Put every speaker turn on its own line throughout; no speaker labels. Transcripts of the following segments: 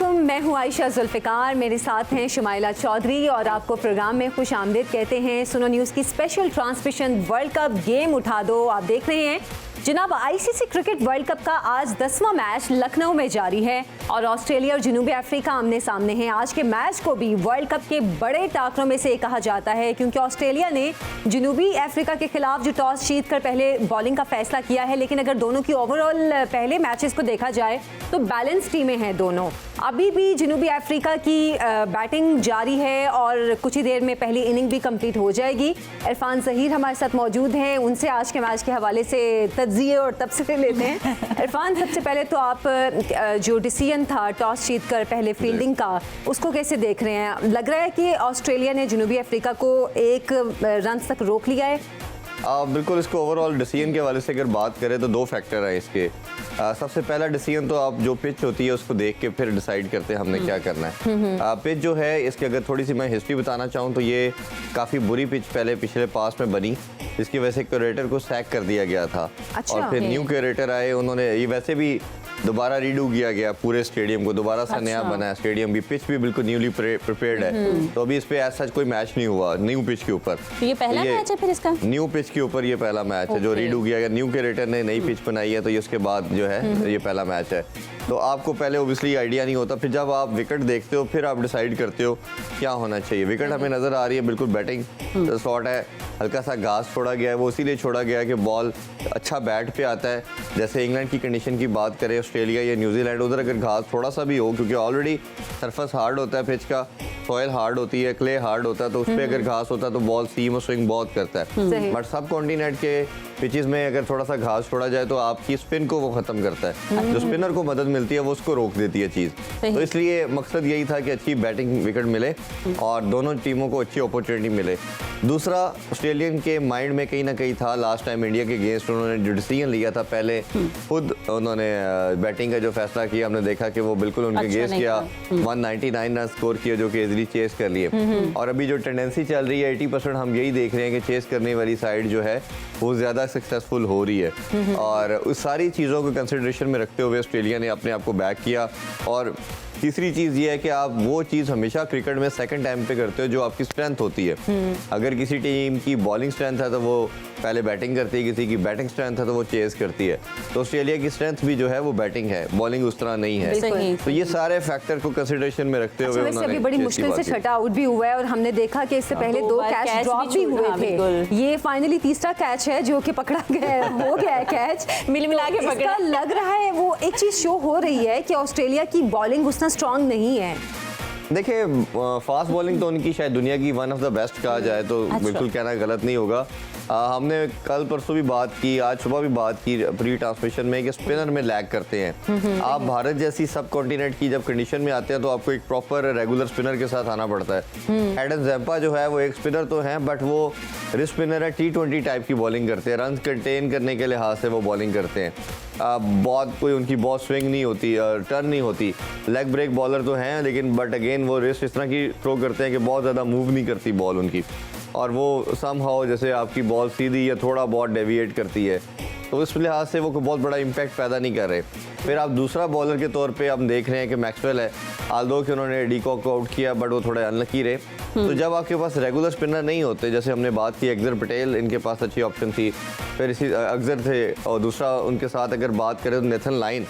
अस्सलामुअलैकुम, मैं हूँ आयशा जुल्फ़िकार, मेरे साथ हैं शुमाइला चौधरी और आपको प्रोग्राम में खुश आमदीद कहते हैं। सुनो न्यूज़ की special transmission world cup game उठा दो आप देख रहे हैं। जनाब, आईसीसी क्रिकेट वर्ल्ड कप का आज 10वां मैच लखनऊ में जारी है और ऑस्ट्रेलिया और जनूबी अफ्रीका आमने सामने हैं। आज के मैच को भी वर्ल्ड कप के बड़े टाकरों में से कहा जाता है क्योंकि ऑस्ट्रेलिया ने जनूबी अफ्रीका के खिलाफ जो टॉस जीतकर पहले बॉलिंग का फैसला किया है, लेकिन अगर दोनों की ओवरऑल पहले मैचेस को देखा जाए तो बैलेंस टीमें हैं दोनों। अभी भी जनूबी अफ्रीका की बैटिंग जारी है और कुछ ही देर में पहली इनिंग भी कंप्लीट हो जाएगी। इरफान ज़हीर हमारे साथ मौजूद हैं, उनसे आज के मैच के हवाले से तज्जिए और तबसरे लेते हैं। इरफान, सबसे पहले तो आप जो डिसीजन था टॉस जीतकर पहले फील्डिंग का, उसको कैसे देख रहे हैं? लग रहा है कि ऑस्ट्रेलिया ने जनूबी अफ्रीका को 1 रन तक रोक लिया है।
बिल्कुल, इसको ओवरऑल डिसीजन के हवाले से अगर बात करें तो 2 फैक्टर हैं इसके। सबसे पहला डिसीजन तो आप जो पिच होती है उसको देख के फिर डिसाइड करते हैं हमने क्या करना है। पिच जो है इसकी अगर थोड़ी सी मैं हिस्ट्री बताना चाहूँ तो ये काफ़ी बुरी पिच पहले पिछले पास में बनी, जिसकी वजह से क्यूरेटर को सैक कर दिया गया था। अच्छा, और फिर न्यू क्यूरेटर आए, उन्होंने ये वैसे भी दोबारा रीडू किया गया पूरे स्टेडियम को, दोबारा से नया बना है स्टेडियम भी, पिच भी बिल्कुल न्यूली प्रिपेयर्ड है। तो अभी इस पे ऐसा कोई मैच नहीं हुआ न्यू पिच के ऊपर।
तो ये पहला मैच है फिर इसका?
न्यू पिच के ऊपर ये पहला मैच है जो रीडू किया गया। न्यू क्यूरेटर ने नई पिच बनाई है तो ये उसके बाद जो है ये पहला मैच है। तो आपको पहले ओबियसली आइडिया नहीं होता, फिर जब आप विकेट देखते हो फिर आप डिसाइड करते हो क्या होना चाहिए। विकेट हमें नजर आ रही है, बिल्कुल बैटिंग शॉट है, हल्का सा घास छोड़ा गया है, वो इसीलिए छोड़ा गया है कि बॉल अच्छा बैट पे आता है। जैसे इंग्लैंड की कंडीशन की बात करें, ऑस्ट्रेलिया या न्यूजीलैंड, उधर अगर घास थोड़ा सा भी हो, क्योंकि ऑलरेडी सरफेस हार्ड होता है पिच का, सॉइल हार्ड होती है, क्ले हार्ड होता है, तो उस पर अगर घास होता है तो बॉल सीम और स्विंग बहुत करता है। बट सब कॉन्टिनेंट के पिचेस में अगर थोड़ा सा घास छोड़ा जाए तो आपकी स्पिन को वो खत्म करता है, जो स्पिनर को मदद मिलती है वो उसको रोक देती है चीज़। तो इसलिए मकसद यही था कि अच्छी बैटिंग विकेट मिले और दोनों टीमों को अच्छी अपॉर्चुनिटी मिले। दूसरा, ऑस्ट्रेलियन के माइंड में कहीं ना कहीं था लास्ट टाइम इंडिया के अगेंस्ट उन्होंने जो डिसीजन लिया था, पहले खुद उन्होंने बैटिंग का जो फैसला किया, हमने देखा कि वो बिल्कुल उनके अगेंस्ट किया, 199 रन स्कोर किया जो कि इजीली चेस कर लिए। और अभी जो टेंडेंसी चल रही है 80% हम यही देख रहे हैं कि चेस करने वाली साइड जो है वो ज़्यादा सक्सेसफुल हो रही है। और उस सारी चीज़ों को कंसिडरेशन में रखते हुए ऑस्ट्रेलिया ने अपने आप को बैक किया। और तीसरी चीज़ ये है कि आप वो चीज़ हमेशा क्रिकेट में सेकंड टाइम पे करते हो जो आपकी स्ट्रेंथ होती है। अगर किसी टीम की बॉलिंग स्ट्रेंथ है तो वो पहले बैटिंग करती है, किसी की बैटिंग स्ट्रेंथ है तो वो चेस करती है। तो ऑस्ट्रेलिया की स्ट्रेंथ भी जो है वो बैटिंग है, बॉलिंग उस तरह नहीं है। तो ये सारे फैक्टर को कंसिडरेशन में रखते हुए
उन्होंने बड़ी मुश्किल से छठा आउट भी हुआ है और हमने देखा कि इससे पहले 2 कैच ड्रॉप भी हुए थे। ये फाइनली तीसरा कैच है जो कि पकड़ा गया, हो गया है कैच, मिला के पकड़ा। लग रहा है वो एक चीज शो हो रही है कि ऑस्ट्रेलिया की बॉलिंग उतना स्ट्रांग नहीं है।
देखिए, फास्ट बॉलिंग तो उनकी शायद दुनिया की वन ऑफ द बेस्ट कहा जाए तो बिल्कुल कहना गलत नहीं होगा। हमने कल परसों भी बात की, आज सुबह भी बात की प्री ट्रांसमिशन में कि स्पिनर में लैग करते हैं। आप भारत जैसी सब कॉन्टिनेंट की जब कंडीशन में आते हैं तो आपको एक प्रॉपर रेगुलर स्पिनर के साथ आना पड़ता है। एडन ज़ैम्पा जो है वो एक स्पिनर तो है बट वो रिस्ट स्पिनर है, T20 टाइप की बॉलिंग करते हैं, रन कंटेन करने के लिहाज से वो बॉलिंग करते हैं। बहुत कोई उनकी बहुत स्विंग नहीं होती, टर्न नहीं होती। लेग ब्रेक बॉलर तो हैं लेकिन बट अगेन वो रिस्ट इस तरह की थ्रो करते हैं कि बहुत ज़्यादा मूव नहीं करती बॉल उनकी, और वो समहाउ जैसे आपकी बॉल सीधी या थोड़ा बहुत डेविएट करती है, तो इस लिहाज से वो बहुत बड़ा इम्पैक्ट पैदा नहीं कर रहे। फिर आप दूसरा बॉलर के तौर पे हम देख रहे हैं कि मैक्सवेल है, आल्दो कि उन्होंने डीकॉक को आउट किया बट वो थोड़े अनलकी रहे। तो जब आपके पास रेगुलर स्पिनर नहीं होते, जैसे हमने बात की अक्सर पटेल इनके पास अच्छी ऑप्शन थी, फिर इसी अक्सर थे, और दूसरा उनके साथ अगर बात करें तो नेथन लाइन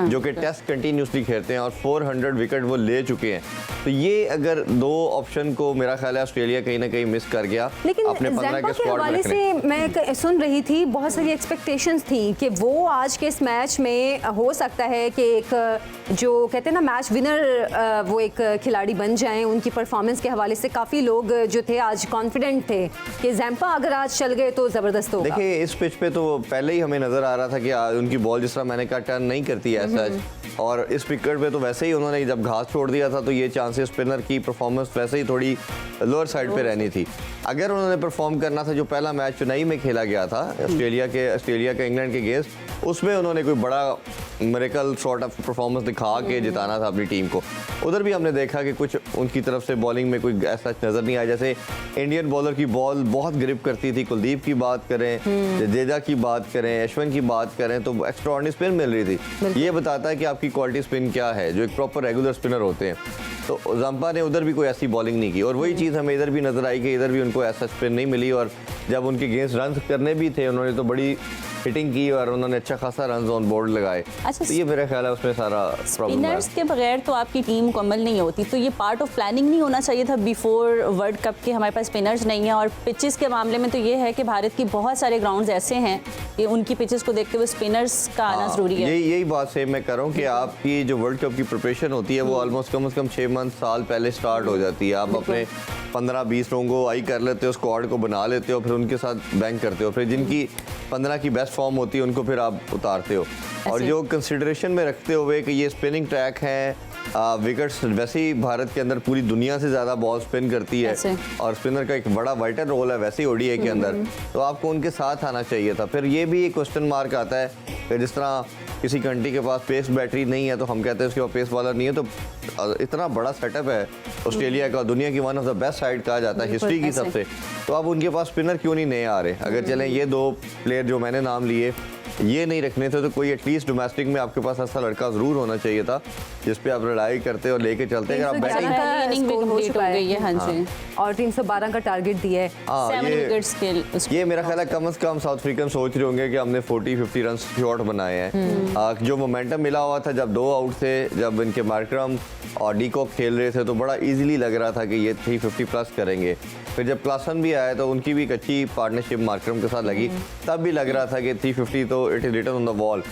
जो कि टेस्ट कंटिन्यूसली खेलते हैं और 400 विकेट वो ले चुके हैं। तो ये अगर 2 ऑप्शन को मेरा ख्याल है ऑस्ट्रेलिया कहीं ना कहीं मिस कर गया।
लेकिन
अपने 15 के
स्क्वाड में से मैं सुन रही थी बहुत सारी एक्सपेक्टेशंस थी कि वो आज के इस मैच में हो सकता है कि एक जो कहते हैं ना मैच विनर वो एक खिलाड़ी बन जाएं। उनकी परफॉर्मेंस के हवाले से काफ़ी लोग जो थे आज कॉन्फिडेंट थे कि ज़ैम्पा अगर आज चल गए तो ज़बरदस्त होगा।
देखिए, इस पिच पे तो पहले ही हमें नज़र आ रहा था कि उनकी बॉल जिस तरह मैंने कहा टर्न नहीं करती है ऐसा, और इस विकेट पे तो वैसे ही उन्होंने जब घास छोड़ दिया था तो ये चांसेस स्पिनर की परफॉर्मेंस वैसे ही थोड़ी लोअर साइड पे रहनी थी। अगर उन्होंने परफॉर्म करना था जो पहला मैच चेन्नई में खेला गया था ऑस्ट्रेलिया का इंग्लैंड के अगेंस्ट, उसमें उन्होंने कोई बड़ा मिरेकल सॉर्ट ऑफ परफॉर्मेंस दिखा के जिताना था अपनी टीम को। उधर भी हमने देखा कि कुछ उनकी तरफ से बॉलिंग में कोई ऐसा नज़र नहीं आया। जैसे इंडियन बॉलर की बॉल बहुत ग्रिप करती थी, कुलदीप की बात करें, जडेजा की बात करें, अश्विन की बात करें, तो एक्स्ट्राऑर्डिनरी स्पिन मिल रही थी। ये बताता है कि आपकी क्वालिटी स्पिन क्या है, जो एक प्रॉपर रेगुलर स्पिनर होते हैं। तो जंपा ने उधर भी कोई ऐसी बॉलिंग नहीं की, और वही चीज़ हमें इधर भी नजर आई कि इधर भी उनको ऐसा स्पिन नहीं मिली, और जब उनके अगेंस्ट रन करने भी थे उन्होंने तो बड़ी हिटिंग की और उन्होंने अच्छा खासा रन ऑन बोर्ड लगाए।
अच्छा,
तो ये मेरा ख्याल है उसमें सारा प्रॉब्लम है।
स्पिनर्स के बगैर तो आपकी टीम मुकम्मल नहीं होती, तो ये पार्ट ऑफ प्लानिंग नहीं होना चाहिए था बिफोर वर्ल्ड कप के हमारे पास स्पिनर्स नहीं है। और पिचेस के मामले में तो ये है कि भारत की बहुत सारे ग्राउंड्स ऐसे हैं कि उनकी पिचेस को देखते हुए स्पिनर्स का आना ज़रूरी है।
यही बात से मैं कर रहा हूँ कि आपकी जो वर्ल्ड कप की प्रिपरेशन होती है वो ऑलमोस्ट कम से कम 6 मंथ साल पहले स्टार्ट हो जाती है। आप अपने 15-20 लोगों को आई कर लेते हो, स्क्वाड को बना लेते हो, फिर उनके साथ बैंक करते हो, फिर जिनकी 15 की बेस्ट फॉर्म होती है उनको फिर आप उतारते हो। और जो कंसिडरेशन में रखते हुए कि ये स्पिनिंग ट्रैक है, विकेट्स वैसे ही भारत के अंदर पूरी दुनिया से ज़्यादा बॉल स्पिन करती है और स्पिनर का एक बड़ा वाइटल रोल है वैसे ही ओडीआई के अंदर, तो आपको उनके साथ आना चाहिए था। फिर ये भी एक क्वेश्चन मार्क आता है कि जिस तरह किसी कंट्री के पास पेस बैटरी नहीं है तो हम कहते हैं उसके पास पेस बॉलर नहीं है, तो इतना बड़ा सेटअप है ऑस्ट्रेलिया का, दुनिया की one of the best side कहा जाता है हिस्ट्री की सबसे, तो अब उनके पास स्पिनर क्यों नहीं नए आ रहे? अगर चलें ये 2 प्लेयर जो मैंने नाम लिए ये नहीं रखने थे तो कोई एटलीस्ट डोमेस्टिक में आपके पास ऐसा लड़का जरूर होना चाहिए था जिस पे आप लड़ाई करते और लेके चलते। अगर आप बैटिंग
और 312 का टारगेट दिया है,
ये मेरा ख्याल है कम से कम साउथ अफ्रीकन सोच रहे होंगे कि हमने 40-50 रन शॉट बनाए हैं। जो मोमेंटम मिला हुआ था जब 2 आउट थे, जब इनके मार्करम और डीकॉक खेल रहे थे तो बड़ा इजीली लग रहा था कि ये 350 प्लस करेंगे। फिर जब क्लासन भी आया तो उनकी भी एक अच्छी पार्टनरशिप मार्करम के साथ लगी, तब भी लग रहा था कि 350 तो it is written on the wall.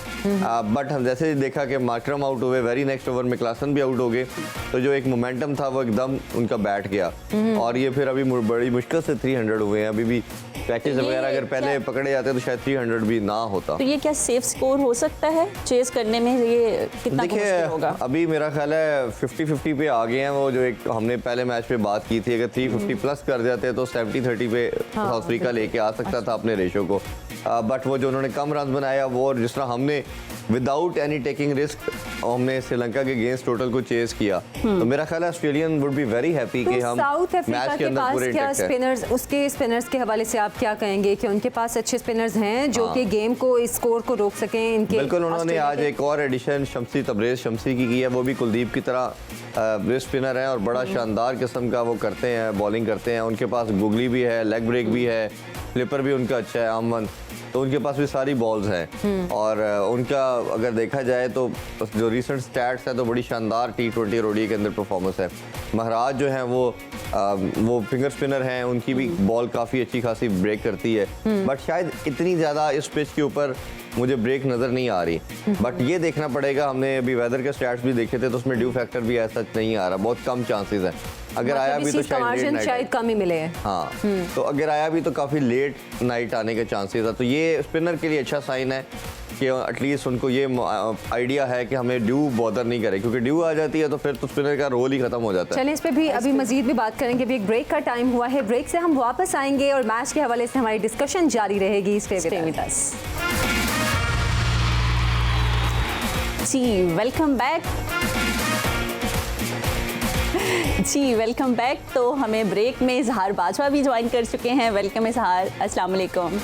But हम जैसे देखा कि मार्करम आउट हुए, वेरी नेक्स्ट ओवर में क्लासन भी आउट हो गए, तो जो एक मोमेंटम था वो एकदम उनका बैठ गया और ये फिर अभी बड़ी मुश्किल से 300 हुए हैं। अभी भी पैचेस वगैरह अगर पहले पकड़े जाते तो शायद 300 भी ना होता।
तो ये क्या सेफ स्कोर हो सकता है चेस करने में? ये कितना
देखिए
होगा?
अभी मेरा ख्याल है 50-50 पे आ गए हैं वो, जो एक हमने पहले मैच पे बात की थी, अगर 350 प्लस कर जाते तो 70-30 पे साउथ अफ्रीका लेके आ सकता था अपने रेशो को। बट वो जो उन्होंने कम रन बनाया वो, और जिस तरह हमने विदाउट एनी टेकिंग रिस्क हमने श्रीलंका के अगेंस्ट टोटल को चेस किया, तो मेरा ख्याल है Australian would be very happy कि हम
साउथ अफ्रीका के पास क्या स्पिनर्स, उसके स्पिनर्स के हवाले से आप क्या कहेंगे कि उनके पास अच्छे स्पिनर्स हैं जो कि गेम को, इस स्कोर को रोक सकें इनके?
बिल्कुल, उन्होंने आज एक और एडिशन तबरेज शमसी की है, वो भी कुलदीप की तरह ब्रेस्ट स्पिनर है और बड़ा शानदार किस्म का वो करते हैं, बॉलिंग करते हैं। उनके पास गुगली भी है, लेग ब्रेक भी है, फ्लिपर भी उनका अच्छा है, आमन, तो उनके पास भी सारी बॉल्स हैं। और उनका अगर देखा जाए तो जो रिसेंट स्टैट्स है तो बड़ी शानदार T20 और ओडीआई के अंदर परफॉर्मेंस है। महाराज जो हैं वो फिंगर स्पिनर हैं, उनकी भी बॉल काफ़ी अच्छी खासी ब्रेक करती है, बट शायद इतनी ज़्यादा इस पिच के ऊपर मुझे ब्रेक नज़र नहीं आ रही। बट ये देखना पड़ेगा, हमने अभी वेदर के स्टैट्स भी देखे थे तो उसमें ड्यू फैक्टर भी ऐसा नहीं आ रहा, बहुत कम चांसेस है। अगर आया भी तो
शायद कम ही मिले।
हाँ, तो अगर आया भी तो काफ़ी लेट नाइट आने के चांसेस है, तो ये स्पिनर के लिए अच्छा साइन है कि एटलीस्ट उनको ये आइडिया है कि हमें ड्यू बॉदर नहीं करे, क्योंकि ड्यू आ जाती है तो फिर तो स्पिनर का रोल ही खत्म हो जाता है।
चलिए इस पे भी अभी मजीद भी बात करेंगे, अभी एक ब्रेक का टाइम हुआ है, ब्रेक से हम वापस आएंगे और मैच के हवाले से हमारी डिस्कशन जारी रहेगी। Stay with us.
जी वेलकम बैक। जी वेलकम बैक। तो हमें ब्रेक में इजहार बाजवा भी ज्वाइन कर चुके हैं। वेलकम इजहार, अस्सलाम वालेकुम,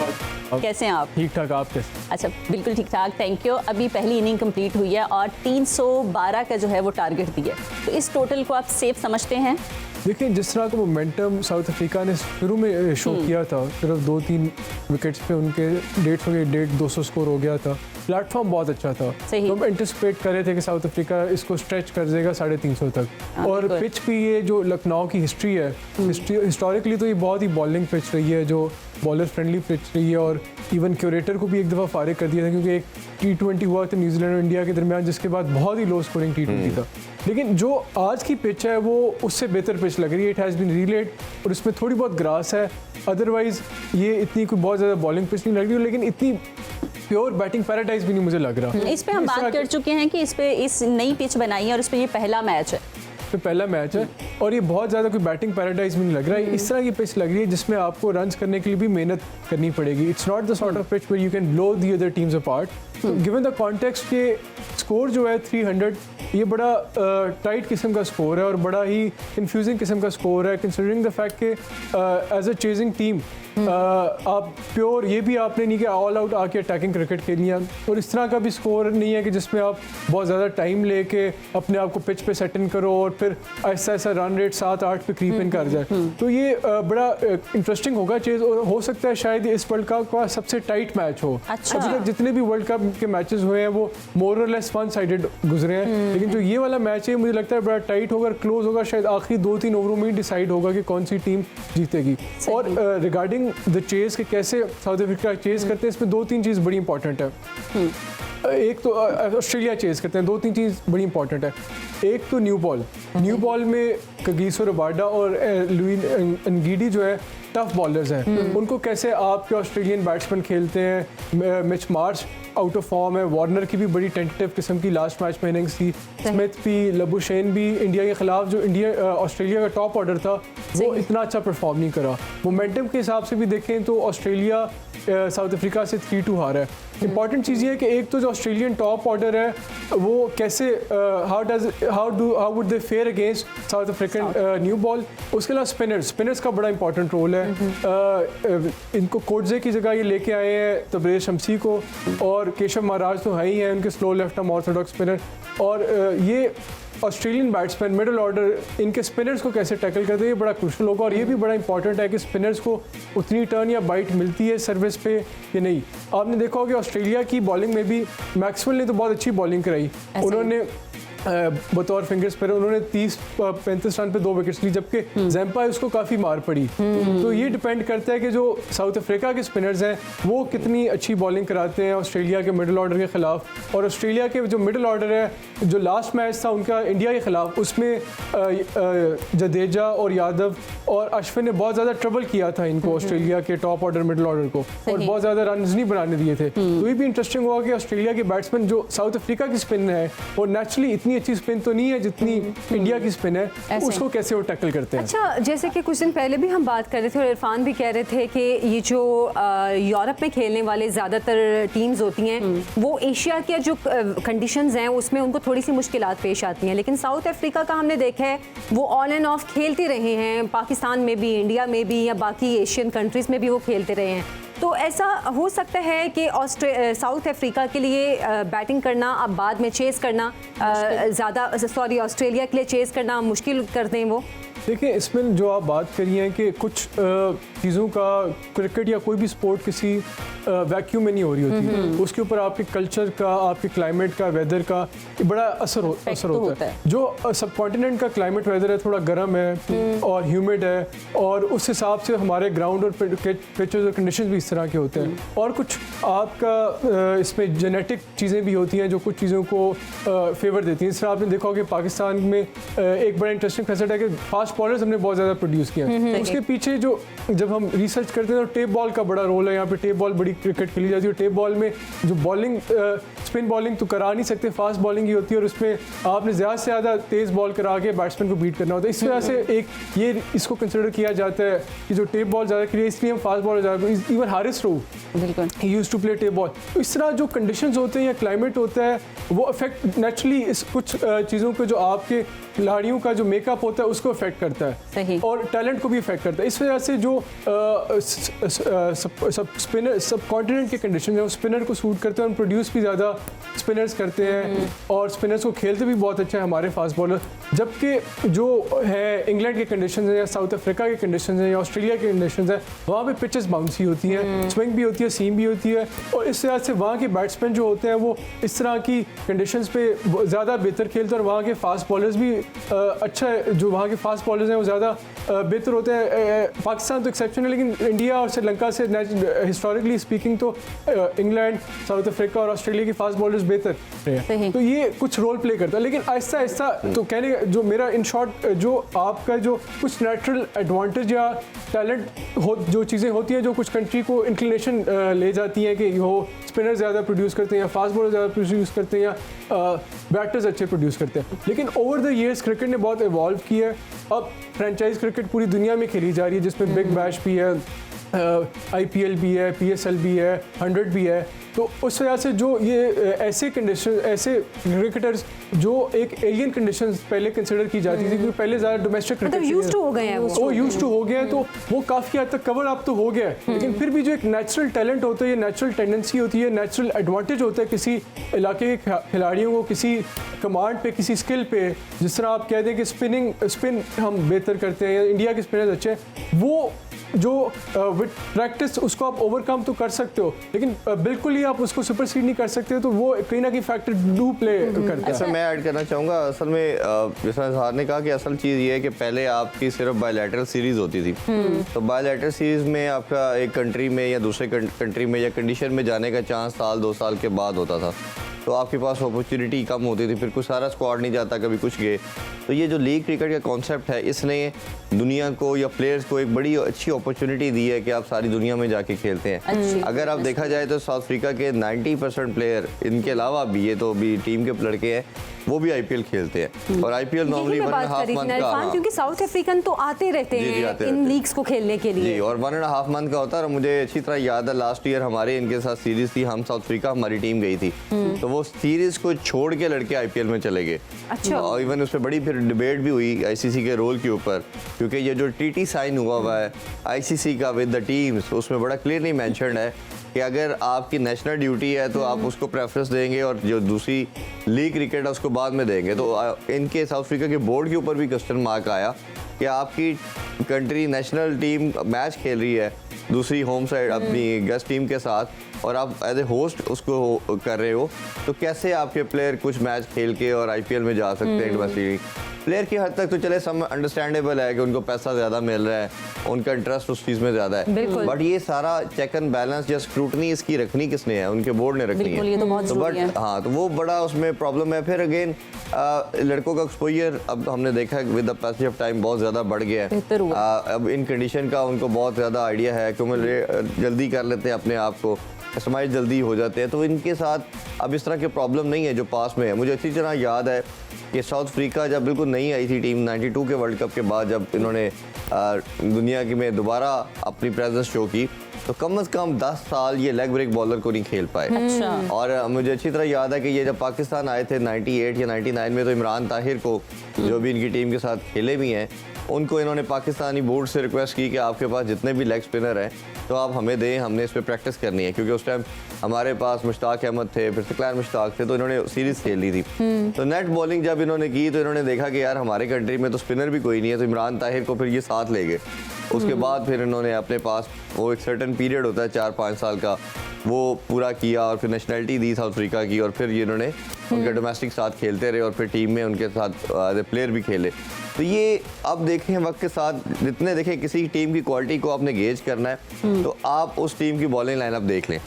कैसे हैं आप?
ठीक ठाक, आप कैसे?
अच्छा, बिल्कुल ठीक ठाक, थैंक यू। अभी पहली इनिंग कंप्लीट हुई है और 312 का जो है वो टारगेट दिया, तो इस टोटल को आप सेफ समझते हैं?
देखिए, जिस तरह का मोमेंटम साउथ अफ्रीका ने शुरू में शो किया था, सिर्फ 2-3 विकेट्स पे उनके 150-200 स्कोर हो गया था, प्लेटफॉर्म बहुत अच्छा था, तो हम एंटिसिपेट कर रहे थे कि साउथ अफ्रीका इसको स्ट्रेच कर देगा 350 तक। और पिच भी ये जो लखनऊ की हिस्ट्री है, हिस्टोरिकली तो ये बहुत ही बॉलिंग पिच रही है, जो बॉलर फ्रेंडली पिच रही है, और इवन क्यूरेटर को भी एक दफ़ा फारिग कर दिया था क्योंकि एक T20 हुआ था न्यूजीलैंड और इंडिया के दरमियान, जिसके बाद बहुत ही लो स्कोरिंग T20 था। लेकिन जो आज की पिच है वो उससे बेहतर पिच लग रही है। इट हैज़ बीन रीलेड और इसमें थोड़ी बहुत ग्रास है, अदरवाइज ये इतनी कोई बहुत ज़्यादा बॉलिंग पिच नहीं लग रही, लेकिन इतनी प्योर बैटिंग पैराडाइज भी नहीं मुझे लग रहा।
इस पे हम बात कर चुके हैं कि इस पे इस नई पिच बनाई है और इस पे ये पहला मैच है,
जिसमें पहला मैच है और ये बहुत ज़्यादा कोई बैटिंग पैराडाइज में नहीं लग रहा है। इस तरह की पिच लग रही है जिसमें आपको रन्स करने के लिए भी मेहनत करनी पड़ेगी। It's not the sort of pitch where you can blow the other teams apart. Given the context के स्कोर जो है 300, ये बड़ा टाइट किस्म का स्कोर है और बड़ा ही कंफ्यूजिंग किस्म का स्कोर है, कंसिडरिंग द फैक्ट कि एज अ चेजिंग टीम आप प्योर ये भी आपने नहीं कि ऑल आउट आके अटैकिंग क्रिकेट खेलनी है, और इस तरह का भी स्कोर नहीं है कि जिसमें आप बहुत ज़्यादा टाइम लेके अपने आप को पिच पे सेट इन करो और फिर ऐसा ऐसा रन रेट 7-8 पे क्रीप इन कर जाए। तो ये बड़ा इंटरेस्टिंग होगा चीज़, और हो सकता है शायद इस वर्ल्ड कप का सबसे टाइट मैच हो।
अच्छा।
अभी तक जितने भी वर्ल्ड कप के मैचेस हुए हैं वो मोर और लेस वन साइडेड गुजरे हैं, लेकिन जो ये वाला मैच है मुझे लगता है बड़ा टाइट होगा, क्लोज होगा, शायद आखिरी 2-3 ओवरों में ही डिसाइड होगा कि कौन सी टीम जीतेगी। और रिगार्डिंग द चेस के कैसे साउथ अफ्रीका चेस करते हैं, इसमें 2-3 चीज़ बड़ी इंपॉर्टेंट है। एक तो ऑस्ट्रेलिया चेस करते हैं, 2-3 चीज़ बड़ी इंपॉर्टेंट है। एक तो न्यू बॉल में कगिसो रबाडा और लुई एंगीडी जो है टफ बॉलर्स हैं, उनको कैसे आपके ऑस्ट्रेलियन बैट्समैन खेलते हैं। Mitch Marsh out of form है, वार्नर की भी बड़ी टेंटेटिव किस्म की लास्ट मैच में इनिंग्स थी, स्मिथ भी, लबुशेन भी इंडिया के खिलाफ जो ऑस्ट्रेलिया का टॉप ऑर्डर था वो इतना अच्छा परफॉर्म नहीं करा। मोमेंटम के हिसाब से भी देखें तो ऑस्ट्रेलिया साउथ अफ्रीका से 3-2 हारा है। इंपॉर्टेंट चीज़ ये है कि एक तो जो ऑस्ट्रेलियन टॉप ऑर्डर है वो कैसे how would they fair against south African new ball. उसके अलावा स्पिनर्स का बड़ा इंपॉर्टेंट रोल है। इनको कोटजे की जगह ये लेके आए हैं तबरेज शमसी को, और केशव महाराज तो है ही हैं उनके slow left arm Orthodox spinner, और ये ऑस्ट्रेलियन बैट्समैन मिडिल ऑर्डर इनके स्पिनर्स को कैसे टैकल करते हैं ये बड़ा क्रूशल होगा। और ये भी बड़ा इंपॉर्टेंट है कि स्पिनर्स को उतनी टर्न या बाइट मिलती है सर्विस पे या नहीं। आपने देखा होगा कि ऑस्ट्रेलिया की बॉलिंग में भी मैक्सवेल ने तो बहुत अच्छी बॉलिंग कराई, उन्होंने बतौर फिंगर स्पिनर उन्होंने 30-35 रन पे 2 विकेट्स ली, जबकि जैम्पा उसको काफ़ी मार पड़ी। तो ये डिपेंड करता है कि जो साउथ अफ्रीका के स्पिनर्स हैं वो कितनी अच्छी बॉलिंग कराते हैं ऑस्ट्रेलिया के मिडिल ऑर्डर के खिलाफ। और ऑस्ट्रेलिया के जो मिडिल ऑर्डर है, जो लास्ट मैच था उनका इंडिया के खिलाफ, उसमें जडेजा और यादव और अश्विन ने बहुत ज़्यादा ट्रबल किया था इनको, ऑस्ट्रेलिया के टॉप ऑर्डर मिडिल ऑर्डर को, और बहुत ज़्यादा रन नहीं बनाने दिए थे। तो ये भी इंटरेस्टिंग हुआ कि ऑस्ट्रेलिया के बैट्समैन जो साउथ अफ्रीका की स्पिन है और नेचुरली इतनी अच्छी स्पिन तो नहीं है जितनी इंडिया की स्पिन है, उसको कैसे वो टैकल करते हैं।
अच्छा, जैसे कि कुछ दिन पहले भी हम बात कर रहे थे और इरफान भी कह रहे थे कि ये जो यूरोप में खेलने वाले ज़्यादातर टीम्स होती हैं वो एशिया के जो कंडीशंस हैं उसमें उनको थोड़ी सी मुश्किलात पेश आती हैं, लेकिन साउथ अफ्रीका का हमने देखा है वो ऑन एंड ऑफ खेलते रहे हैं, पाकिस्तान में भी, इंडिया में भी, या बाकी एशियन कंट्रीज़ में भी वो खेलते रहे हैं। तो ऐसा हो सकता है कि साउथ अफ्रीका के लिए बैटिंग करना, अब बाद में चेस करना ऑस्ट्रेलिया के लिए चेस करना मुश्किल कर दें वो।
देखिए, इसमें जो आप बात करी हैं कि कुछ चीज़ों का क्रिकेट या कोई भी स्पोर्ट किसी वैक्यूम में नहीं हो रही होती, उसके ऊपर आपके कल्चर का, आपके क्लाइमेट का, वेदर का बड़ा असर होता है। जो सब कॉन्टिनेंट का क्लाइमेट वेदर है थोड़ा गर्म है और ह्यूमिड है, और उस हिसाब से हमारे ग्राउंड और पिचेस और कंडीशन भी इस तरह के होते हैं। और कुछ आपका इसमें जेनेटिक चीज़ें भी होती हैं जो कुछ चीज़ों को फेवर देती हैं। इस तरह आपने देखा होगा कि पाकिस्तान में एक बड़ा इंटरेस्टिंग फैसेट है कि फास्ट बॉलर्स हमने बहुत ज़्यादा प्रोड्यूस किया। उसके पीछे जो जब हम रिसर्च करते हैं तो टेप बॉल का बड़ा रोल है। यहाँ पे टेप बॉल बड़ी क्रिकेट खेली जाती है। टेप बॉल में जो बॉलिंग स्पिन बॉलिंग तो करा नहीं सकते, फास्ट बॉलिंग ही होती है, और उसमें आपने ज़्यादा से ज़्यादा तेज़ बॉल करा के बैट्समैन को बीट करना होता है। इस वजह से एक ये इसको कंसिडर किया जाता है कि जो टेप बॉल ज़्यादा खेली है इसलिए हम फास्ट बॉलर ज़्यादा। इवन हारिस रूफ ही used to play tape ball. तो इस तरह जो कंडीशंस होते हैं या क्लाइमेट होता है वो अफेक्ट नेचुरली इस कुछ चीज़ों को जो आपके खिलाड़ियों का जो मेकअप होता है उसको अफेक्ट करता है।
सही।
और टैलेंट को भी इफेक्ट करता है। इस वजह से जो स्पिनर सब कॉन्टिनेंट के कंडीशन है स्पिनर को सूट करते हैं, हम प्रोड्यूस भी ज़्यादा स्पिनर्स करते हैं और स्पिनर्स को खेलते भी बहुत अच्छा है हमारे फास्ट बॉलर। जबकि जो है इंग्लैंड के कंडीशन है या साउथ अफ्रीका के कंडीशन है या ऑस्ट्रेलिया के कंडीशन है, वहाँ पे पिचेस बाउंसी होती हैं, स्विंग भी होती है, सीम भी होती है, और इस वजह से वहाँ के बैट्समैन जो होते हैं वो इस तरह की कंडीशंस पे ज़्यादा बेहतर खेलते हैं। और वहाँ के फास्ट बॉलर्स भी अच्छा है, जो वहाँ के फास्ट बॉलर्स हैं वो ज़्यादा बेहतर होते हैं। पाकिस्तान तो एक्सेप्शन है, लेकिन इंडिया और श्रीलंका से हिस्टोरिकली स्पीकिंग तो इंग्लैंड, साउथ अफ्रीका और ऑस्ट्रेलिया के फास्ट बॉलर्स बेहतर है। तो ये कुछ रोल प्ले करता है। लेकिन आहिस्ता आहिस्ता तो कहने जो मेरा इन शॉर्ट जो आपका जो कुछ नेचुरल एडवांटेज या टैलेंट जो चीज़ें होती हैं जो कुछ कंट्री को इंक्लिनेशन ले जाती हैं कि वो स्पिनर ज़्यादा प्रोड्यूस करते हैं या फास्ट बॉलर ज़्यादा प्रोड्यूस करते हैं या बैटर्स अच्छे प्रोड्यूस करते हैं। लेकिन over the years franchise cricket ने बहुत इवॉल्व किया है। अब फ्रेंचाइज क्रिकेट पूरी दुनिया में खेली जा रही है, जिसमें बिग बैश भी है, IPL भी है, PSL भी है, 100 भी है। तो उस वजह से जो ये ऐसे क्रिकेटर्स जो एक एलियन कंडीशंस पहले कंसिडर की जाती थी, क्योंकि पहले ज़्यादा डोमेस्टिक
मतलब यूज्ड टू हो गए हैं
वो यूज्ड टू हो गया है, तो वो काफ़ी हद तक कवर अप तो हो गया है। लेकिन फिर भी जो एक नेचुरल टैलेंट होता है, ये नेचुरल टेंडेंसी होती है, नेचुरल एडवांटेज होता है किसी इलाके के खिलाड़ियों को, किसी कमांड पे, किसी स्किल पे। जिस तरह आप कह दें कि स्पिन हम बेहतर करते हैं या इंडिया के स्पिनर्स अच्छे हैं, वो जो विद प्रैक्टिस उसको आप ओवरकम तो कर सकते हो, लेकिन बिल्कुल ही आप उसको सुपरसीड नहीं कर सकते। तो वो कहीं ना कहीं फैक्टर डू प्ले करता है।
अच्छा, मैं ऐड करना चाहूँगा, असल में जैसा इजहार ने कहा कि असल चीज़ ये है कि पहले आपकी सिर्फ बायलैटरल सीरीज़ होती थी। तो बायलैटरल सीरीज़ में आपका एक कंट्री में या दूसरे कंट्री में या कंडीशन में जाने का चांस साल 2 साल के बाद होता था, तो आपके पास अपॉर्चुनिटी कम होती थी, फिर कुछ सारा स्क्वाड नहीं जाता, कभी कुछ गए। तो ये जो लीग क्रिकेट का कॉन्सेप्ट है, इसने दुनिया को या प्लेयर्स को एक बड़ी अच्छी अपॉर्चुनिटी दी है कि आप सारी दुनिया में जाके खेलते हैं। अगर आप देखा जाए तो साउथ अफ्रीका के 90% प्लेयर, इनके अलावा भी ये तो भी टीम के लड़के हैं, वो भी IPL खेलते हैं। और IPL नॉर्मली 1.5 मंथ का,
क्योंकि साउथ अफ्रीकन तो आते रहते हैं इन लीग्स को खेलने के लिए
जी, और 1.5 मंथ का होता है। और मुझे अच्छी तरह याद है लास्ट ईयर हमारे इनके साथ सीरीज थी, हम साउथ अफ्रीका, हमारी टीम गई थी, तो वो सीरीज को छोड़ के लड़के IPL में चले गए।
अच्छा।
और इवन उस पर बड़ी फिर डिबेट भी हुई ICC के रोल के ऊपर, क्योंकि ये जो TT साइन हुआ है ICC का विद द टीम्स, उसमें बड़ा क्लियरली मेंशन्ड है कि अगर आपकी नेशनल ड्यूटी है तो आप उसको प्रेफरेंस देंगे और जो दूसरी लीग क्रिकेट है उसको बाद में देंगे। तो इनके साउथ अफ्रीका के बोर्ड के ऊपर भी क्वेश्चन मार्क आया कि आपकी कंट्री नेशनल टीम मैच खेल रही है दूसरी होम साइड अपनी गेस्ट टीम के साथ, और आप एज ए होस्ट उसको कर रहे हो, तो कैसे आपके प्लेयर कुछ मैच खेल के और IPL में जा सकते हैं डोमेस्टिक प्लेयर की हद तक। तो चले सम अंडरस्टैंडेबल है कि उनको पैसा ज़्यादा मिल रहा है, उनका इंटरेस्ट उस चीज़ में ज़्यादा है, बट ये सारा चेक एंड बैलेंस या स्क्रूटनी इसकी रखनी किसने है? उनके बोर्ड ने रखनी है।
ये तो बहुत ज़रूरी है।
हाँ, तो वो बड़ा उसमें प्रॉब्लम है। फिर अगेन लड़कों का एक्सपोजर अब हमने देखा with the passage of time बहुत ज़्यादा बढ़ गया है। अब इन कंडीशन का उनको बहुत ज़्यादा आइडिया है कि जल्दी कर लेते हैं अपने आप को, कस्टमाइज जल्दी हो जाते हैं। तो इनके साथ अब इस तरह की प्रॉब्लम नहीं है जो पास में है। मुझे अच्छी तरह याद है कि साउथ अफ्रीका जब बिल्कुल नई आई थी टीम 92 के वर्ल्ड कप के बाद, जब इन्होंने दुनिया की में दोबारा अपनी प्रेजेंस शो की, तो कम से कम 10 साल ये लेग ब्रेक बॉलर को नहीं खेल पाए।
अच्छा।
और मुझे अच्छी तरह याद है कि ये जब पाकिस्तान आए थे 98 या 99 में, तो इमरान ताहिर को, जो भी इनकी टीम के साथ खेले भी हैं, उनको इन्होंने पाकिस्तानी बोर्ड से रिक्वेस्ट की कि आपके पास जितने भी लेग स्पिनर हैं तो आप हमें दें, हमने इस पर प्रैक्टिस करनी है। क्योंकि उस टाइम हमारे पास मुश्ताक अहमद थे, फिर सिकलार मुश्ताक थे, तो इन्होंने सीरीज खेल ली थी। तो नेट बॉलिंग जब इन्होंने की तो इन्होंने देखा कि यार हमारे कंट्री में तो स्पिनर भी कोई नहीं है, तो इमरान ताहिर को फिर ये साथ ले गए। उसके बाद फिर इन्होंने अपने पास वो एक सर्टन पीरियड होता है 4-5 साल का, वो पूरा किया और फिर नेशनलिटी दी साउथ अफ्रीका की, और फिर ये इन्होंने उनके डोमेस्टिक साथ खेलते रहे और फिर टीम में उनके साथ प्लेयर भी खेले। तो ये अब देखें वक्त के साथ जितने देखें किसी टीम की क्वालिटी को आपने गेज करना है तो आप उस टीम की बॉलिंग लाइनअप देख लें।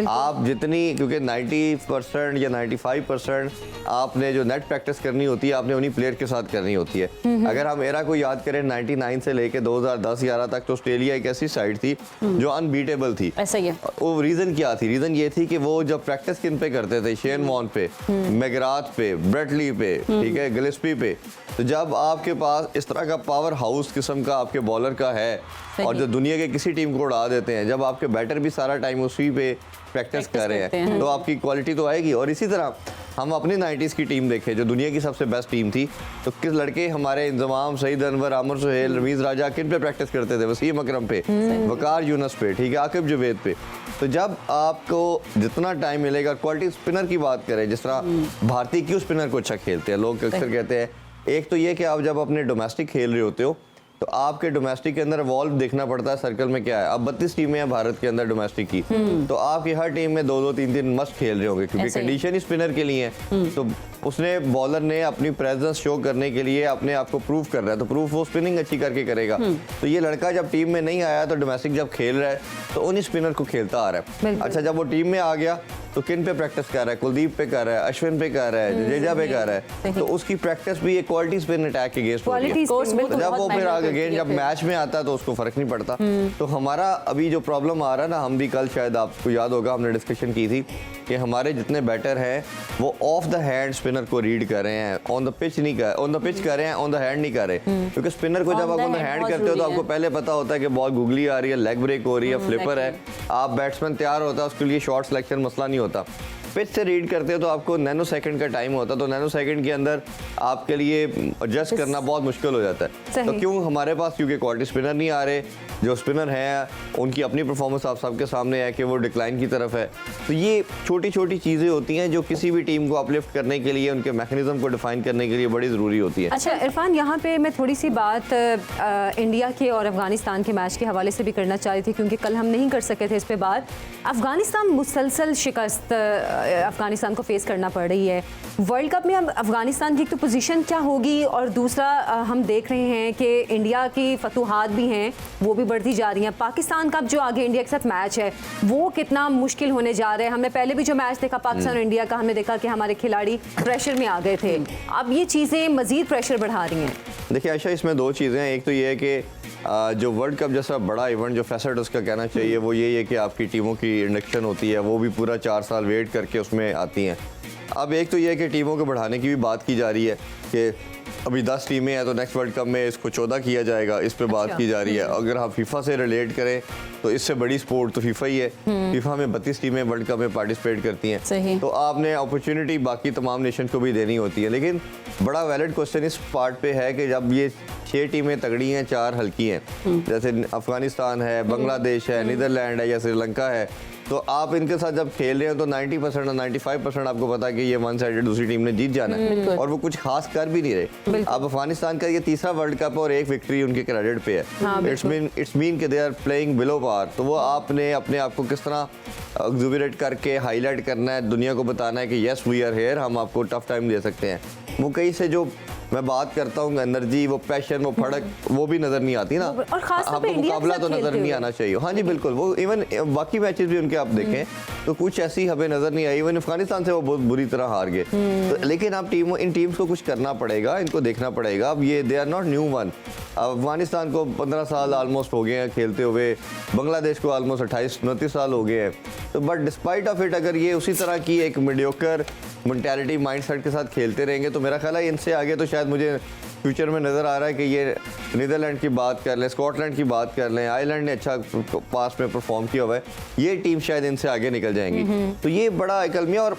आप जितनी, क्योंकि 90% या 95% आपने जो नेट प्रैक्टिस करनी होती है आपने उन्हीं प्लेयर के साथ करनी होती है। अगर हम एरा को याद करें 99 से लेके 2010-11 तक, तो ऑस्ट्रेलिया एक ऐसी साइड थी जो अनबीटेबल थी।
ऐसा ही है।
वो रीजन क्या थी? रीजन ये थी कि वो जब प्रैक्टिस किन पे करते थे, शेन वॉर्न पे, मैकग्राथ पे, ब्रेटली पे, ठीक है, गिलेस्पी पे। तो जब आपके पास इस तरह का पावर हाउस किस्म का आपके बॉलर का है और जो दुनिया के किसी टीम को उड़ा देते हैं, जब आपके बैटर भी सारा टाइम उसी पे प्रैक्टिस कर रहे हैं, तो आपकी क्वालिटी तो आएगी। और इसी तरह हम अपनी 90s की टीम देखें जो दुनिया की सबसे बेस्ट टीम थी, तो किस लड़के हमारे इंजमाम, सईद अनवर, आमिर सुहेल, रमीज राजा किन पे प्रैक्टिस करते थे? वसीम अकरम पे, वकार यूनस पे, ठीक है, आकिब जुवैद पे। तो जब आपको जितना टाइम मिलेगा, क्वालिटी स्पिनर की बात करें, जिस तरह भारतीय क्यों स्पिनर को अच्छा खेलते हैं, लोग अक्सर कहते हैं एक तो ये कि आप जब अपने डोमेस्टिक खेल रहे होते हो तो आपके डोमेस्टिक के अंदर वॉल्व देखना पड़ता है सर्कल में क्या है। अब 32 टीमें हैं भारत के अंदर डोमेस्टिक की, तो आपकी हर टीम में 2-2, 3-3 मस्ट खेल रहे होंगे, क्योंकि कंडीशन ही स्पिनर के लिए है। तो उसने, बॉलर ने अपनी प्रेजेंस शो करने के लिए अपने आप को प्रूव कर रहा है, तो प्रूफ वो स्पिनिंग अच्छी करके करेगा। तो ये लड़का जब टीम में नहीं आया तो डोमेस्टिक जब खेल रहा है तो उन्हीं स्पिनर को खेलता आ रहा है। अच्छा, जब वो टीम में आ गया तो किन पे प्रैक्टिस कर रहा है? कुलदीप पे कर रहा है, अश्विन पे कर रहा है, जडेजा पे कर रहा है। तो उसकी प्रैक्टिस भी एक क्वालिटी स्पिन अटैक के अगेंस्ट होती है। तो जब वो फिर अगेन जब मैच में आता है तो उसको फर्क नहीं पड़ता। तो हमारा अभी जो प्रॉब्लम आ रहा है ना, हम भी कल शायद आपको याद होगा हमने डिस्कशन की थी कि हमारे जितने बैटर हैं वो ऑफ द हैंड स्पिनर को रीड कर रहे हैं, ऑन द पिच नहीं कर, ऑन द पिच कर रहे हैं, ऑन द हैंड नहीं कर रहे, क्योंकि स्पिनर को जब आप ऑन द हैंड करते हो तो आपको पहले पता होता है कि बॉल गुगली आ रही है, लेग ब्रेक हो रही है, फ्लिपर है, आप बैट्समैन तैयार होता है, उसके लिए शॉट सिलेक्शन मसला नहीं होता। पिच से रीड करते हो तो आपको नैनो सेकंड का टाइम होता है, तो नैनो सेकंड के अंदर आपके लिए एडजस्ट करना बहुत मुश्किल हो जाता है। तो क्यों हमारे पास, क्योंकि क्वालिटी स्पिनर नहीं आ रहे, जो स्पिनर हैं उनकी अपनी परफॉर्मेंस आप सबके सामने है कि वो डिक्लाइन की तरफ है। तो ये छोटी छोटी चीज़ें होती हैं जो किसी भी टीम को अपलिफ्ट करने के लिए, उनके मैकेनिज्म को डिफाइन करने के लिए बड़ी ज़रूरी होती है।
अच्छा इरफान, यहाँ पे मैं थोड़ी सी बात इंडिया के और अफगानिस्तान के मैच के हवाले से भी करना चाह रही थी, क्योंकि कल हम नहीं कर सके थे इस पे बात। अफगानिस्तान मुसलसल शिकस्त अफगानिस्तान को फेस करना पड़ रही है। वर्ल्ड कप में अब अफगानिस्तान की एक तो पोजीशन क्या होगी, और दूसरा हम देख रहे हैं कि इंडिया की फतूहात भी हैं, वो भी बढ़ती जा रही हैं। पाकिस्तान का जो आगे इंडिया के साथ मैच है वो कितना मुश्किल होने जा रहा है। हमने पहले भी जो मैच देखा पाकिस्तान और इंडिया का, हमने देखा कि हमारे खिलाड़ी प्रेशर में आ गए थे। अब ये चीज़ें मज़ीद प्रेशर बढ़ा रही हैं।
देखिए आयशा, इसमें दो चीज़ें हैं। एक तो ये है कि जो वर्ल्ड कप जैसा बड़ा इवेंट जो फैसेट उसका कहना चाहिए वो यही है कि आपकी टीमों की इंडक्शन होती है, वो भी पूरा 4 साल वेट करके उसमें आती हैं। अब एक तो ये है कि टीमों को बढ़ाने की भी बात की जा रही है कि अभी 10 टीमें हैं तो नेक्स्ट वर्ल्ड कप में इसको 14 किया जाएगा, इस पे बात की जा रही है। अगर हम फीफा से रिलेट करें तो इससे बड़ी स्पोर्ट तो फीफा ही है। फीफा में 32 टीमें वर्ल्ड कप में पार्टिसिपेट करती हैं, तो आपने अपॉर्चुनिटी बाकी तमाम नेशन को भी देनी होती है। लेकिन बड़ा वैलिड क्वेश्चन इस पार्ट पे है कि जब ये 6 टीमें तगड़ी हैं, 4 हल्की हैं, जैसे अफगानिस्तान है, बांग्लादेश है, नीदरलैंड है या श्रीलंका है, तो आप इनके साथ जब खेल रहे हैं तो 90% और 95% आपको पता है कि ये वन साइडेड दूसरी टीम ने जीत जाना है, और वो कुछ खास कर भी नहीं रहे। अब अफगानिस्तान का ये तीसरा वर्ल्ड कप और एक विक्ट्री उनके क्रेडिट पे है। इट्स मीन कि they are playing below par. तो वो आपने अपने आप को किस तरह एक्सुबरेट करके हाईलाइट करना है, दुनिया को बताना है कि यस वी आर हियर, हम आपको टफ टाइम दे सकते हैं। वो कहीं से जो मैं बात करता हूँ एनर्जी, वो पैशन, वो फड़क, वो भी नजर नहीं आती ना,
और खास तौर पे
मुकाबला तो नजर नहीं आना चाहिए। हाँ जी बिल्कुल, वो इवन बाकी मैचेस भी उनके आप देखें तो कुछ ऐसी हमें नजर नहीं आई। इवन अफगानिस्तान से वो बहुत बुरी तरह हार गए। तो लेकिन आप इन टीम्स को कुछ करना पड़ेगा, इनको देखना पड़ेगा। अब ये they are not new one. Afghanistan को 15 साल ऑलमोस्ट हो गए हैं खेलते हुए, बांग्लादेश को ऑलमोस्ट 28-29 साल हो गए हैं। तो बट डिस्पाइट ऑफ इट, अगर ये उसी तरह की एक मीडियोकर मेंटालिटी माइंडसेट के साथ खेलते रहेंगे तो मेरा ख्याल है इनसे आगे तो शायद मुझे फ्यूचर में नज़र आ रहा है कि ये नीदरलैंड की बात कर लें, स्कॉटलैंड की बात कर लें, आयरलैंड ने अच्छा पास में परफॉर्म किया हुआ है, ये टीम शायद इनसे आगे निकल जाएंगी। तो ये बड़ा एक अलमिया, और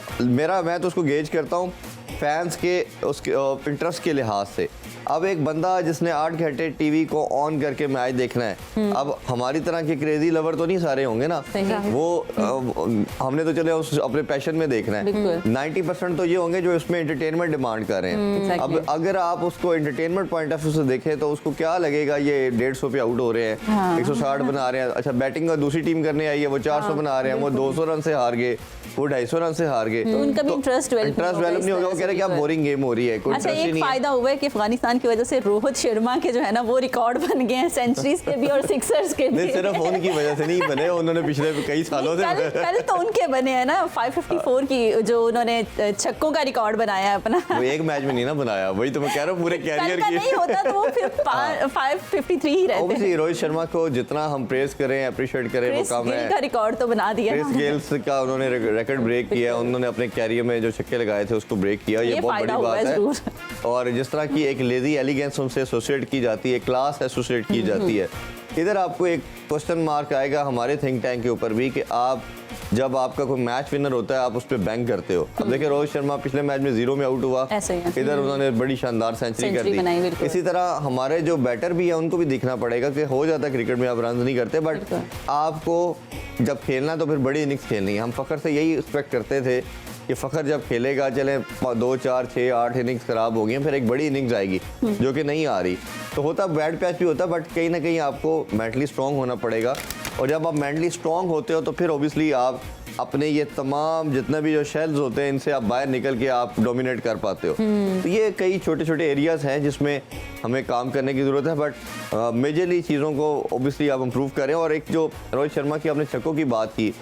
मैं तो उसको गेज करता हूँ फैंस के उसके इंटरेस्ट के लिहाज से। अब एक बंदा जिसने 8 घंटे टीवी को ऑन करके मैच देखना है, अब हमारी तरह के क्रेजी लवर तो नहीं सारे होंगे ना, वो हमने तो चले उस अपने पैशन में देखना है। 90% तो ये होंगे जो इसमें एंटरटेनमेंट डिमांड कर रहे हैं। अब अगर आप उसको एंटरटेनमेंट पॉइंट ऑफ व्यू से देखें तो उसको क्या लगेगा, ये 150 पे आउट हो रहे हैं, 160 बना रहे हैं। अच्छा बैटिंग दूसरी टीम करने आई है, वो 400 बना रहे हैं, वो 200 रन से हार गए, वो 250 रन से हार गए,
तो उनका भी इंटरेस्ट डेवलप
नहीं होगा। वो कह रहे हैं क्या बोरिंग गेम हो रही है, कोई
अच्छा
इंटरेस्ट ही
एक
नहीं है।
फायदा हुआ है कि अफगानिस्तान की वजह से रोहित शर्मा के जो है ना वो रिकॉर्ड बन गए हैं, सेंचुरीज के भी और सिक्सर्स के भी।
नहीं सिर्फ उनकी वजह से नहीं बने, उन्होंने पिछले कई सालों से
कल तो उनके बने हैं ना 554 की जो उन्होंने छक्कों का रिकॉर्ड बनाया अपना।
वो एक मैच में नहीं ना बनाया, वही तो मैं कह रहा हूँ पूरे कैरियर की।
नहीं होता तो वो फिर 553 ही रहते।
ऑब्वियसली रोहित शर्मा को जितना हम प्रेज करें, अप्रिशिएट करें वो कम है।
का रिकॉर्ड तो बना दिया
क्रिस गेल का उन्होंने रिकॉर्ड ब्रेक किया, उन्होंने अपने कैरियर में जो छक्के लगाए थे उसको ब्रेक किया, ये बहुत बड़ी बात है। और जिस तरह की एक लेजी एलिगेंस उनसे एसोसिएट की जाती है, क्लास एसोसिएट की जाती है, इधर आपको एक क्वेश्चन मार्क आएगा हमारे थिंक टैंक के ऊपर भी कि आप जब आपका कोई मैच विनर होता है आप उस पर बैंक करते हो। अब देखिए रोहित शर्मा पिछले मैच में 0 में आउट हुआ, इधर उन्होंने बड़ी शानदार सेंचुरी कर दी। इसी तरह हमारे जो बैटर भी है उनको भी देखना पड़ेगा कि हो जाता है क्रिकेट में आप रन नहीं करते, बट आपको जब खेलना तो फिर बड़ी इनिंग्स खेलनी है। हम फखर से यही एक्सपेक्ट करते थे कि फखर जब खेलेगा, चले 2, 4, 6, 8 इनिंग्स खराब हो गई, फिर एक बड़ी इनिंग्स आएगी जो कि नहीं आ रही। तो होता बैड पैच भी होता, बट कहीं ना कहीं आपको मेंटली स्ट्रांग होना पड़ेगा, और जब आप मेंटली स्ट्रांग होते हो तो फिर ऑब्वियसली आप अपने ये तमाम जितने भी जो शेल्स होते हैं इनसे आप बाहर निकल के आप डोमिनेट कर पाते हो। तो ये कई छोटे छोटे एरियाज हैं जिसमें हमें काम करने की ज़रूरत है, बट मेजरली चीज़ों को ऑब्वियसली आप इम्प्रूव करें। और एक जो रोहित शर्मा की आपने छक्कों की बात की,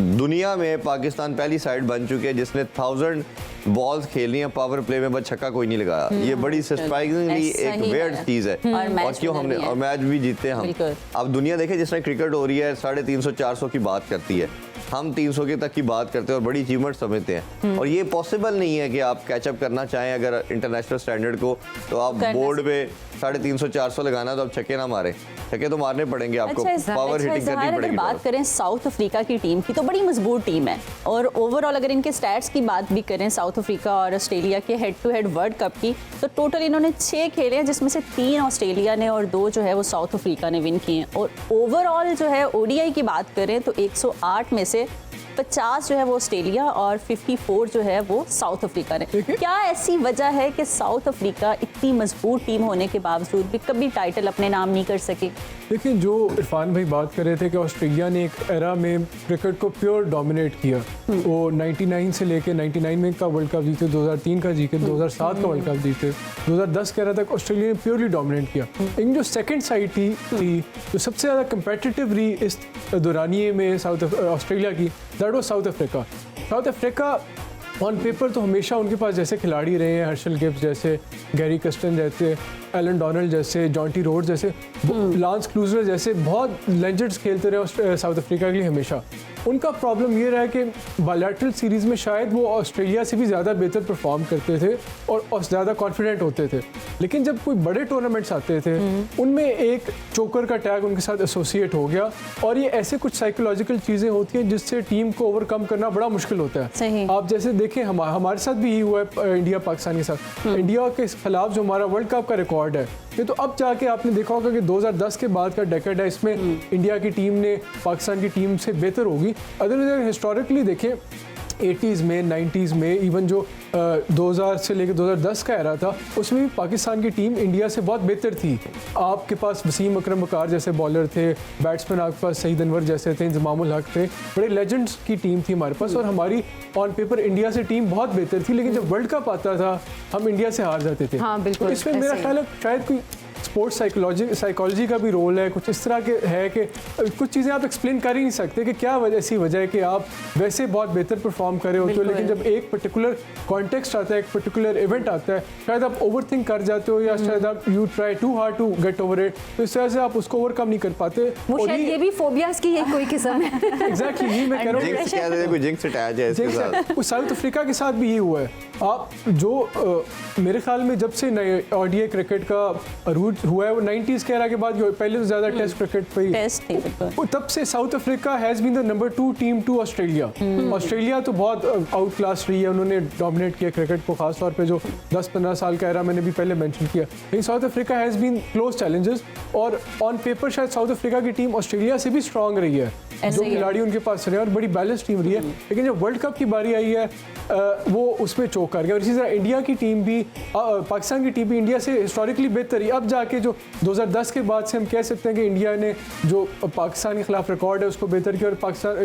दुनिया में पाकिस्तान पहली साइड बन चुकी है जिसने 1000 बॉल्स खेली हैं पावर प्ले में, बस छक्का कोई नहीं लगाया। ये बड़ी सरप्राइजिंगली एक वेयर्ड चीज़ है। और क्यों हमने और मैच भी जीते हम। अब दुनिया देखे जिस तरह क्रिकेट हो रही है 350-400 की बात करती है, हम 300 के तक की बात करते हैं और बड़ी अचीवमेंट समझते हैं। और ये पॉसिबल नहीं है कि आप कैचअप करना चाहें अगर इंटरनेशनल स्टैंडर्ड को, तो आप बोर्ड पे 350-400 लगाना, तो आप छक्के ना मारे, छक्के तो मारने पड़ेंगे आपको, पावर हिटिंग करनी पड़ेगी।
अगर बात करें साउथ अफ्रीका की टीम की तो बड़ी मजबूत टीम है, और ओवरऑल अगर इनके स्टैट्स की बात भी करें साउथ अफ्रीका और ऑस्ट्रेलिया के head to head world cup की, तो टोटल इन्होंने 6 खेले हैं जिसमें से 3 ऑस्ट्रेलिया ने और 2 जो है वो साउथ अफ्रीका ने विन किए हैं। और ओवरऑल जो है ओडीआई की बात करें तो 108 में से 50 जो है वो ऑस्ट्रेलिया और 54 जो है वो साउथ अफ्रीका ने। क्या ऐसी वजह है कि साउथ अफ्रीका इतनी मजबूत टीम होने के बावजूद भी कभी टाइटल अपने नाम नहीं कर सके?
देखिए, जो इरफान भाई बात कर रहे थे कि ऑस्ट्रेलिया ने एक एरा में क्रिकेट को प्योर डोमिनेट किया, वो 99 से लेके 99 में का वर्ल्ड कप जीते, 2003 का जीते, 2007 का वर्ल्ड कप जीते, 2010 के एरा तक ऑस्ट्रेलिया ने प्योरली डोमिनेट किया। लेकिन जो सेकंड साइड थी जो सबसे ज़्यादा कंपेटिटिव रही इस दौरानिए में साउथ ऑस्ट्रेलिया की, that was south Africa. South Africa on paper तो हमेशा उनके पास जैसे खिलाड़ी रहे हैं, हर्शल गिब्स जैसे, गैरी कस्टन जैसे, एलन डोनाल्ड जैसे, जॉन्टी रोड जैसे, लांस क्लूजर जैसे बहुत लेजेंड्स खेलते रहे साउथ अफ्रीका के लिए हमेशा। उनका प्रॉब्लम ये रहा कि बायलैटरल सीरीज़ में शायद वो ऑस्ट्रेलिया से भी ज़्यादा बेहतर परफॉर्म करते थे और ज़्यादा कॉन्फिडेंट होते थे, लेकिन जब कोई बड़े टूर्नामेंट्स आते थे उनमें एक चोकर का टैग उनके साथ एसोसिएट हो गया, और ये ऐसे कुछ साइकोलॉजिकल चीज़ें होती हैं जिससे टीम को ओवरकम करना बड़ा मुश्किल होता है। आप जैसे देखें हमारे साथ भी यही हुआ है इंडिया पाकिस्तान के साथ। इंडिया के खिलाफ जो हमारा वर्ल्ड कप का रिकॉर्ड है, ये तो अब जाके आपने देखा होगा कि 2010 के बाद का डेकेड है, इसमें इंडिया की टीम ने पाकिस्तान की टीम से बेहतर होगी। अदर हिस्टोरिकली देखें 80s में 90s में, इवन जो 2000 से लेकर 2010 का एरा था उसमें भी पाकिस्तान की टीम इंडिया से बहुत बेहतर थी। आपके पास वसीम अकरम बकार जैसे बॉलर थे, बैट्समैन आपके पास सईद अनवर जैसे थे, इंजमामुल हक थे, बड़े लेजेंड्स की टीम थी हमारे पास, और हमारी ऑन पेपर इंडिया से टीम बहुत बेहतर थी। लेकिन जब वर्ल्ड कप आता था हम इंडिया से हार जाते थे।
हाँ, बिल्कुल।
तो इसमें मेरा ख्याल है शायद कोई स्पोर्ट्स साइकोलॉजी का भी रोल है, कुछ इस तरह के है कि कुछ चीज़ें आप एक्सप्लेन कर ही नहीं सकते कि क्या ऐसी वजह है कि आप वैसे बहुत बेहतर परफॉर्म कर रहे होते हो, लेकिन जब एक पर्टिकुलर कॉन्टेक्स्ट आता है, एक पर्टिकुलर इवेंट आता है, शायद आप ओवरथिंक कर जाते हो, या शायद आप you try too hard to get over it, तो इस तरह से आप उसको ओवरकम नहीं कर पाते।
और ये भी फोबियास की एक कोई किस्म है।
एग्जैक्टली, यही मैं कह रहा हूँ। साउथ अफ्रीका के साथ भी ये हुआ है। आप जो मेरे ख्याल में जब से नए ओडीआई क्रिकेट का अरूज हुआ है वो 90s के एरा के बाद, पहले तो ज़्यादा टेस्ट क्रिकेट पे ही, तब से South Africa has been the number 2 team to Australia. Australia तो बहुत आउट क्लास रही है, उन्होंने डोमिनेट किया क्रिकेट को, खासतौर पे जो 10-15 साल का एरा मैंने भी पहले मेंशन किया। लेकिन South Africa has been close challenges, और ऑन पेपर शायद साउथ अफ्रीका की टीम ऑस्ट्रेलिया से भी स्ट्रॉन्ग रही है, जो खिलाड़ी उनके पास रहे, और बड़ी बैलेंस टीम रही है। लेकिन जब वर्ल्ड कप की बारी आई है वो उसमें चोक कर गया। और इसी तरह इंडिया की टीम भी, पाकिस्तान की टीम भी इंडिया से हिस्टोरिकली बेहतर रही। अब जाके जो 2010 के बाद से हम कह सकते हैं कि इंडिया ने जो पाकिस्तान के खिलाफ रिकॉर्ड है उसको बेहतर किया और पाकिस्तान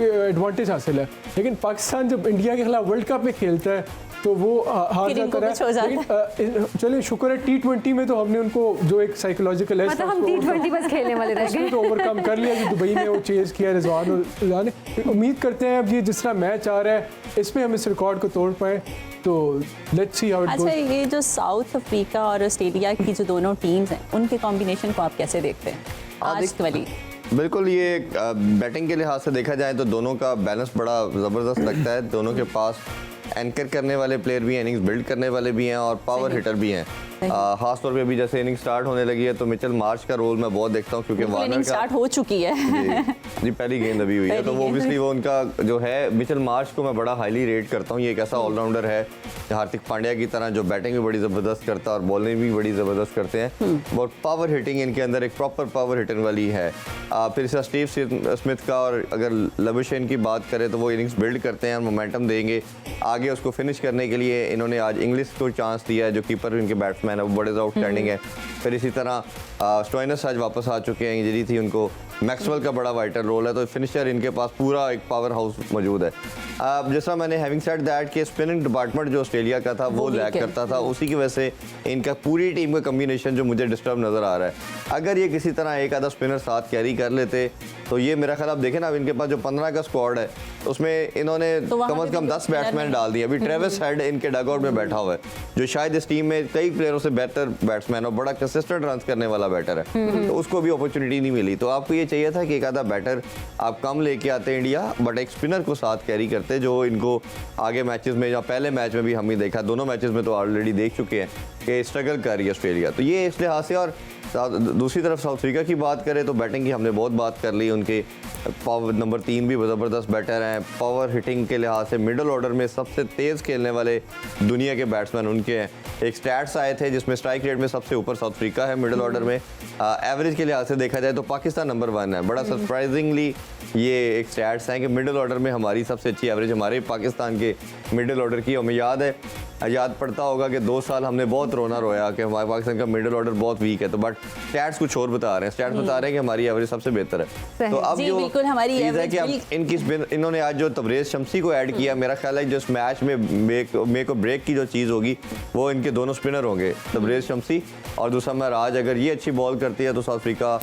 एडवांटेज हासिल है। लेकिन पाकिस्तान जब इंडिया के खिलाफ वर्ल्ड कप में खेलता है तो वो हार जाता है। चलिए शुक्र है T20 में तो हमने उनको जो एक साइकोलॉजिकल है,
मतलब हम T20 बस खेलने वाले रह गए,
तो ओवरकम कर लिया, जो दुबई में वो चेज किया रिजवान और रिजवान ने। उम्मीद करते हैं अब ये जिस तरह मैच आ रहा है इसमें हम इस रिकॉर्ड को तोड़ पाए, तो let's see how it goes.
अच्छा, ये जो साउथ अफ्रीका और ऑस्ट्रेलिया की जो दोनों टीम्स हैं उनके कॉम्बिनेशन को आप कैसे देखते हैं आज वाली?
बिल्कुल, ये बैटिंग के लिहाज से देखा जाए तो दोनों का बैलेंस बड़ा ज़बरदस्त लगता है। दोनों के पास एंकर करने वाले प्लेयर भी हैं, इनिंग्स बिल्ड करने वाले भी हैं, और पावर हिटर भी हैं। खास तौर पे अभी जैसे इनिंग स्टार्ट होने लगी है तो मिचेल मार्श का रोल मैं बहुत देखता हूँ, क्योंकि वार्नर
स्टार्ट हो चुकी है
जी पहली गेंद अभी हुई है, तो वो ऑब्वियसली वो उनका जो है, मिचेल मार्श को मैं बड़ा हाईली रेट करता हूँ। ये एक ऐसा ऑलराउंडर है हार्दिक पांड्या की तरह, जो बैटिंग भी बड़ी ज़बरदस्त करता है और बॉलिंग भी बड़ी ज़बरदस्त करते हैं। और पावर हिटिंग इनके अंदर एक प्रॉपर पावर हिटिंग वाली है। फिर इस स्टीव स्मिथ का, और अगर लबुशेन की बात करें तो वो इनिंग्स बिल्ड करते हैं और मोमेंटम देंगे आगे उसको फिनिश करने के लिए। इन्होंने आज इंग्लिश को चांस दिया है, जो कीपर इनके बैट्समैन है, वो बड़े आउटस्टैंडिंग है। फिर इसी तरह स्टोइनिस आज वापस आ चुके हैं, इंजरी थी उनको, मैक्सवेल का बड़ा वाइटल रोल है, तो फिनिशर इनके पास पूरा एक पावर हाउस मौजूद है। जैसा मैंने हैविंग सेड दैट कि स्पिनिंग डिपार्टमेंट जो ऑस्ट्रेलिया का था वो लैक करता था, उसी की वजह से इनका पूरी टीम का कम्बिनेशन जो मुझे डिस्टर्ब नज़र आ रहा है। अगर ये किसी तरह एक आधा स्पिनर साथ कैरी कर लेते तो ये मेरा ख्याल आप देखें ना, अब इनके पास जो 15 का स्क्वाड है उसमें इन्होंने कम से कम 10 बैट्समैन डाल दिए। अभी ट्रेविस हेड इनके डगआउट में बैठा हुआ है, जो शायद इस टीम में कई प्लेयरों से बेहतर बैट्समैन और बड़ा कंसिस्टेंट रन करने वाला बैटर है, तो उसको भी अपॉर्चुनिटी नहीं मिली। तो आपको ये चाहिए था कि एक आधा बैटर आप कम लेके आते इंडिया, बट एक स्पिनर को साथ कैरी करते, जो इनको आगे मैचेस में या पहले मैच में भी हम ही देखा, दोनों मैचेस में तो ऑलरेडी देख चुके हैं कि स्ट्रगल कर रही है ऑस्ट्रेलिया। तो ये इस लिहाज से, और दूसरी तरफ साउथ अफ्रीका की बात करें तो बैटिंग की हमने बहुत बात कर ली। उनके पावर नंबर 3 भी ज़बरदस्त बैटर हैं, पावर हिटिंग के लिहाज से मिडल ऑर्डर में सबसे तेज़ खेलने वाले दुनिया के बैट्समैन उनके हैं। एक स्टैट्स आए थे जिसमें स्ट्राइक रेट में सबसे ऊपर साउथ अफ्रीका है मिडल ऑर्डर में। एवरेज के लिहाज से देखा जाए तो पाकिस्तान नंबर 1 है। बड़ा सरप्राइजिंगली ये एक स्टैट्स हैं कि मिडल ऑर्डर में हमारी सबसे अच्छी एवरेज हमारे पाकिस्तान के मिडल ऑर्डर की। हमें याद पड़ता होगा कि 2 साल हमने बहुत रोया कि हमारे पाकिस्तान का मिडल ऑर्डर बहुत वीक है, तो बट स्टैट्स कुछ और बता रहे हैं। स्टैट्स बता रहे हैं कि हमारी एवरेज सबसे बेहतर है। तो अब जो चीज़ है कि अब इन्होंने आज जो तबरेज़ शम्सी को ऐड किया, मेरा ख्याल है जो इस मैच में मेक और ब्रेक की जो चीज़ होगी वो इनके दोनों स्पिनर होंगे, तबरेज़ शम्सी और दूसरा महराज। अगर ये अच्छी बॉल करती है तो south Africa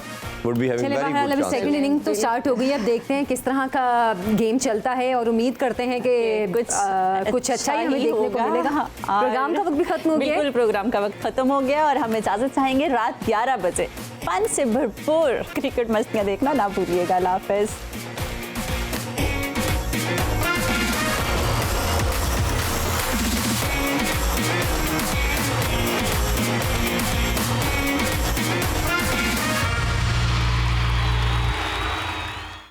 would be having very good chance.
Second inning तो स्टार्ट हो गई, अब देखते हैं किस तरह का गेम चलता है और उम्मीद करते हैं कि कुछ अच्छा ही हमें देखने को मिलेगा। प्रोग्राम का वक्त भी खत्म हो गया।
बिल्कुल, प्रोग्राम का वक्त खत्म हो गया और हम इजाजत चाहेंगे रात 11 बजे फन से भरपूर क्रिकेट मस्तियां देखना ना भूलिएगा। अल्लाह हाफिज़।